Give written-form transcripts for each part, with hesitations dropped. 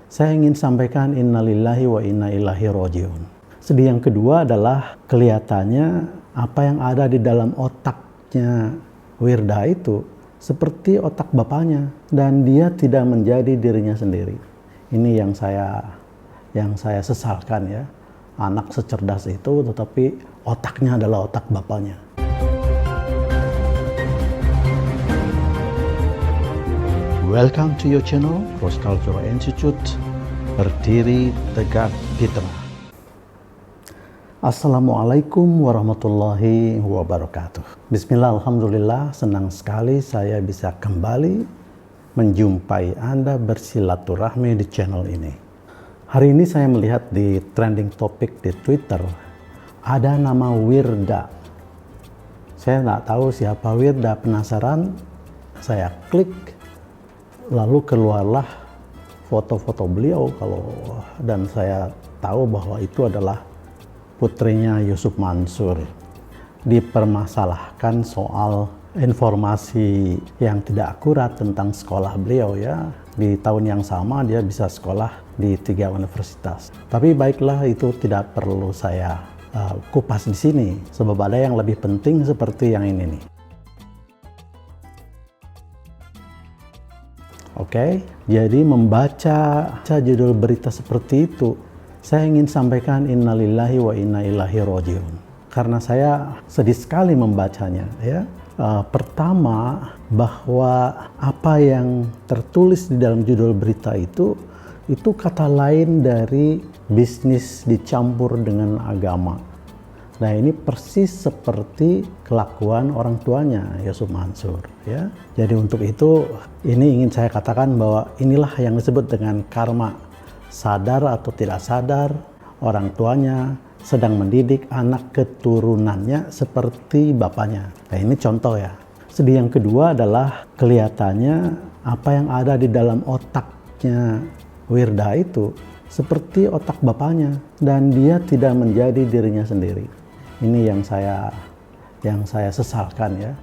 Saya ingin sampaikan innalillahi wa inna ilaihi rajiun. Sedih yang kedua adalah kelihatannya apa yang ada di dalam otaknya Wirda itu seperti otak bapaknya dan dia tidak menjadi dirinya sendiri. Ini yang saya sesalkan ya. Anak secerdas itu tetapi otaknya adalah otak bapaknya. Welcome to your channel, Cross Cultural Institute, berdiri tegak di tengah. Assalamualaikum warahmatullahi wabarakatuh. Bismillah, alhamdulillah, senang sekali saya bisa kembali menjumpai Anda bersilaturahmi di channel ini. Hari ini saya melihat di trending topik di Twitter, ada nama Wirda. Saya nggak tahu siapa Wirda, penasaran, saya klik. Lalu keluarlah foto-foto beliau dan saya tahu bahwa itu adalah putrinya Yusuf Mansur. Dipermasalahkan soal informasi yang tidak akurat tentang sekolah beliau ya. Di tahun yang sama dia bisa sekolah di 3 universitas. Tapi baiklah, itu tidak perlu saya kupas di sini sebab ada yang lebih penting seperti yang ini nih. Oke, jadi membaca judul berita seperti itu, saya ingin sampaikan innalillahi wa inna ilaihi rajiun. Karena saya sedih sekali membacanya ya. Pertama, bahwa apa yang tertulis di dalam judul berita itu kata lain dari bisnis dicampur dengan agama. Nah, ini persis seperti kelakuan orang tuanya Yusuf Mansur ya. Jadi untuk itu ini ingin saya katakan bahwa inilah yang disebut dengan karma. Sadar atau tidak sadar, orang tuanya sedang mendidik anak keturunannya seperti bapaknya. Nah, ini contoh ya. Sedih yang kedua adalah kelihatannya apa yang ada di dalam otaknya Wirda itu seperti otak bapaknya dan dia tidak menjadi dirinya sendiri. Ini yang saya sesalkan ya.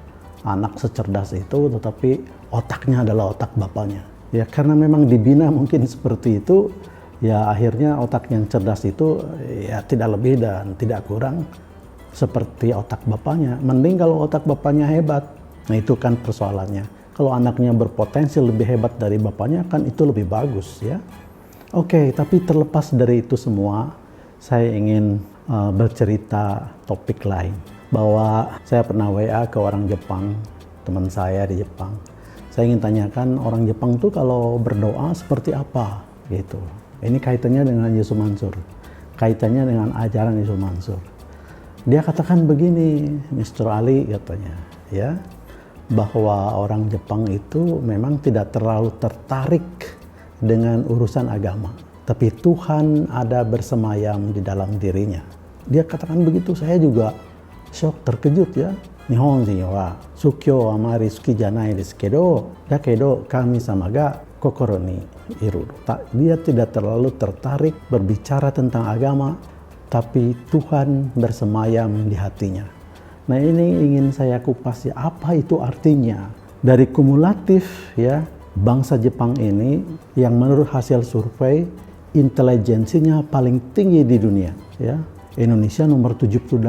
Anak secerdas itu tetapi otaknya adalah otak bapaknya. Ya karena memang dibina mungkin seperti itu, ya akhirnya otak yang cerdas itu ya tidak lebih dan tidak kurang seperti otak bapaknya. Mending kalau otak bapaknya hebat. Nah itu kan persoalannya. Kalau anaknya berpotensi lebih hebat dari bapaknya kan itu lebih bagus ya. Oke, tapi terlepas dari itu semua, saya ingin bercerita topik lain. Bahwa saya pernah WA ke orang Jepang, teman saya di Jepang. Saya ingin tanyakan orang Jepang tuh kalau berdoa seperti apa gitu. Ini kaitannya dengan Yusuf Mansur. Kaitannya dengan ajaran Yusuf Mansur. Dia katakan begini, Mr. Ali katanya, ya, bahwa orang Jepang itu memang tidak terlalu tertarik dengan urusan agama. Tapi Tuhan ada bersemayam di dalam dirinya. Dia katakan begitu, saya juga shock, terkejut ya. Nihonjin wa sukyo amari suki janai desu kedo, dakedo kami sama ga kokoro ni iru. Dia tidak terlalu tertarik berbicara tentang agama, tapi Tuhan bersemayam di hatinya. Nah ini ingin saya kupas ya, apa itu artinya? Dari kumulatif ya, bangsa Jepang ini yang menurut hasil survei intelijensinya paling tinggi di dunia ya. Indonesia nomor 78,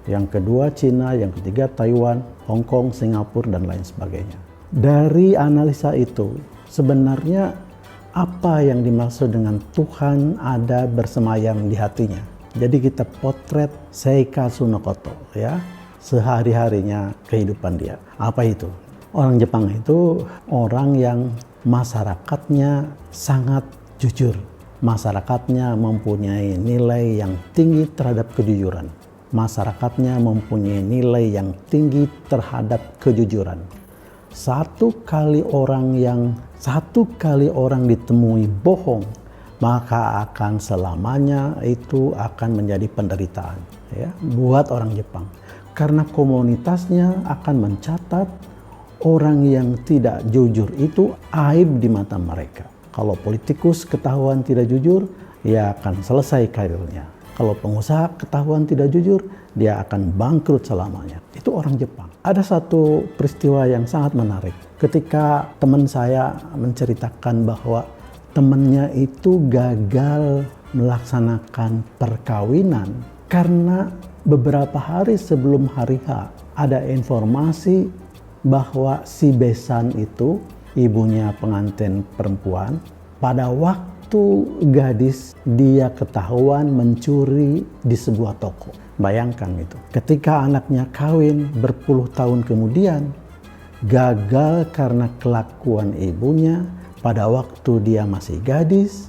yang kedua Cina, yang ketiga Taiwan, Hong Kong, Singapura dan lain sebagainya. Dari analisa itu sebenarnya apa yang dimaksud dengan Tuhan ada bersemayam di hatinya? Jadi kita potret Seikasu no koto ya, sehari-harinya kehidupan dia. Apa itu? Orang Jepang itu orang yang masyarakatnya sangat jujur. Masyarakatnya mempunyai nilai yang tinggi terhadap kejujuran. Masyarakatnya mempunyai nilai yang tinggi terhadap kejujuran. Satu kali orang ditemui bohong, maka akan selamanya itu akan menjadi penderitaan ya, buat orang Jepang. Karena komunitasnya akan mencatat orang yang tidak jujur itu aib di mata mereka. Kalau politikus ketahuan tidak jujur, dia akan selesai karirnya. Kalau pengusaha ketahuan tidak jujur, dia akan bangkrut selamanya. Itu orang Jepang. Ada satu peristiwa yang sangat menarik. Ketika teman saya menceritakan bahwa temannya itu gagal melaksanakan perkawinan karena beberapa hari sebelum hari H ada informasi bahwa si besan itu, ibunya pengantin perempuan, pada waktu gadis dia ketahuan mencuri di sebuah toko. Bayangkan itu. Ketika anaknya kawin berpuluh tahun kemudian, gagal karena kelakuan ibunya pada waktu dia masih gadis,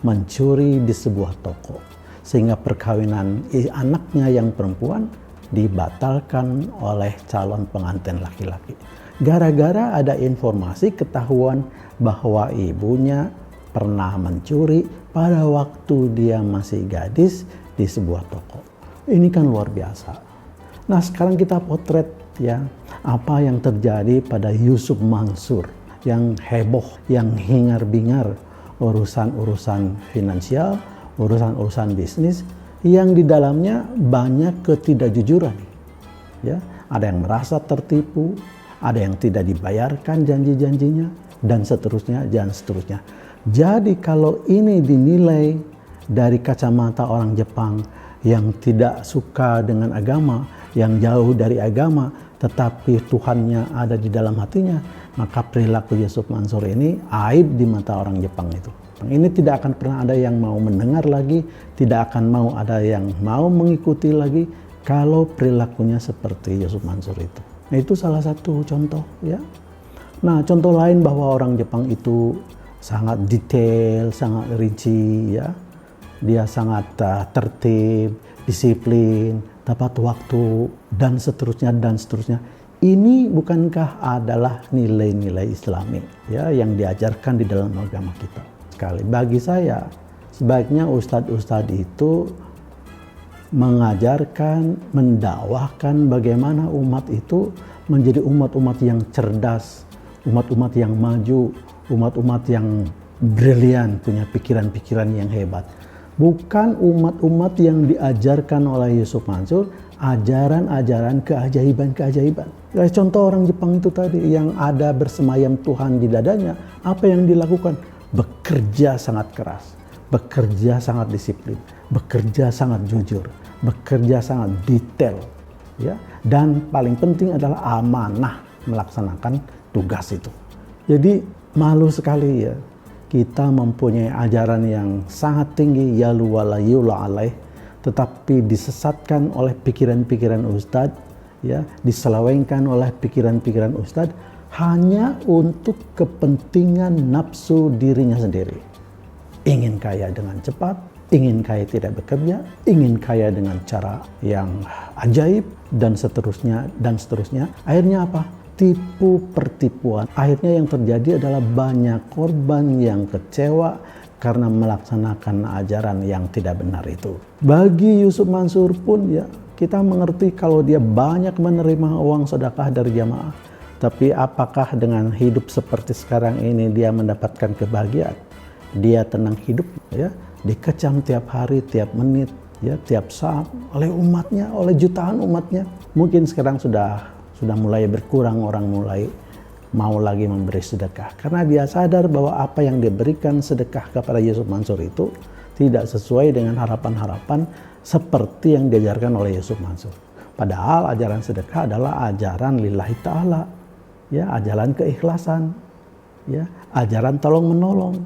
mencuri di sebuah toko, sehingga perkawinan anaknya yang perempuan dibatalkan oleh calon pengantin laki-laki. Gara-gara ada informasi ketahuan bahwa ibunya pernah mencuri pada waktu dia masih gadis di sebuah toko. Ini kan luar biasa. Nah, sekarang kita potret ya apa yang terjadi pada Yusuf Mansur yang heboh, yang hingar-bingar, urusan-urusan finansial, urusan-urusan bisnis yang di dalamnya banyak ketidakjujuran. Ya, ada yang merasa tertipu, ada yang tidak dibayarkan janji-janjinya, dan seterusnya, dan seterusnya. Jadi kalau ini dinilai dari kacamata orang Jepang yang tidak suka dengan agama, yang jauh dari agama, tetapi Tuhannya ada di dalam hatinya, maka perilaku Yusuf Mansur ini aib di mata orang Jepang itu. Ini tidak akan pernah ada yang mau mendengar lagi, tidak akan mau ada yang mau mengikuti lagi kalau perilakunya seperti Yusuf Mansur itu. Nah, itu salah satu contoh ya. Nah, contoh lain bahwa orang Jepang itu sangat detail, sangat rinci ya. Dia sangat tertib, disiplin, tepat waktu, dan seterusnya dan seterusnya. Ini bukankah adalah nilai-nilai Islami ya yang diajarkan di dalam agama kita? Sekali bagi saya, sebaiknya ustadz-ustadz itu mengajarkan, mendakwahkan bagaimana umat itu menjadi umat-umat yang cerdas, umat-umat yang maju, umat-umat yang brilian, punya pikiran-pikiran yang hebat. Bukan umat-umat yang diajarkan oleh Yusuf Mansur, ajaran-ajaran keajaiban-keajaiban. Contoh orang Jepang itu tadi yang ada bersemayam Tuhan di dadanya, apa yang dilakukan? Bekerja sangat keras, bekerja sangat disiplin, bekerja sangat jujur, bekerja sangat detail, ya. Dan paling penting adalah amanah melaksanakan tugas itu. Jadi malu sekali ya, kita mempunyai ajaran yang sangat tinggi, yalu wala yula alaih, tetapi disesatkan oleh pikiran-pikiran ustadz, ya, diselewengkan oleh pikiran-pikiran ustadz hanya untuk kepentingan nafsu dirinya sendiri. Ingin kaya dengan cepat, ingin kaya tidak bekerja, ingin kaya dengan cara yang ajaib, dan seterusnya, dan seterusnya. Akhirnya apa? Tipu pertipuan. Akhirnya yang terjadi adalah banyak korban yang kecewa karena melaksanakan ajaran yang tidak benar itu. Bagi Yusuf Mansur pun ya, kita mengerti kalau dia banyak menerima uang sedekah dari jamaah. Tapi apakah dengan hidup seperti sekarang ini dia mendapatkan kebahagiaan? Dia tenang hidup ya, dikecam tiap hari, tiap menit, ya, tiap saat oleh umatnya, oleh jutaan umatnya. Mungkin sekarang sudah mulai berkurang, orang mulai mau lagi memberi sedekah karena dia sadar bahwa apa yang diberikan sedekah kepada Yusuf Mansur itu tidak sesuai dengan harapan-harapan seperti yang diajarkan oleh Yusuf Mansur. Padahal ajaran sedekah adalah ajaran lillahi ta'ala, ya, ajaran keikhlasan, ya, ajaran tolong menolong,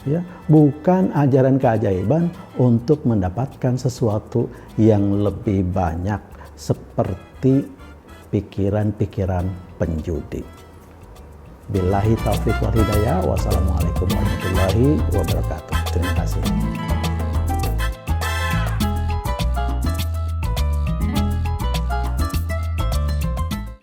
ya, bukan ajaran keajaiban untuk mendapatkan sesuatu yang lebih banyak seperti pikiran-pikiran penjudi. Billahi taufiq wal hidayah. Wassalamualaikum warahmatullahi wabarakatuh. Terima kasih.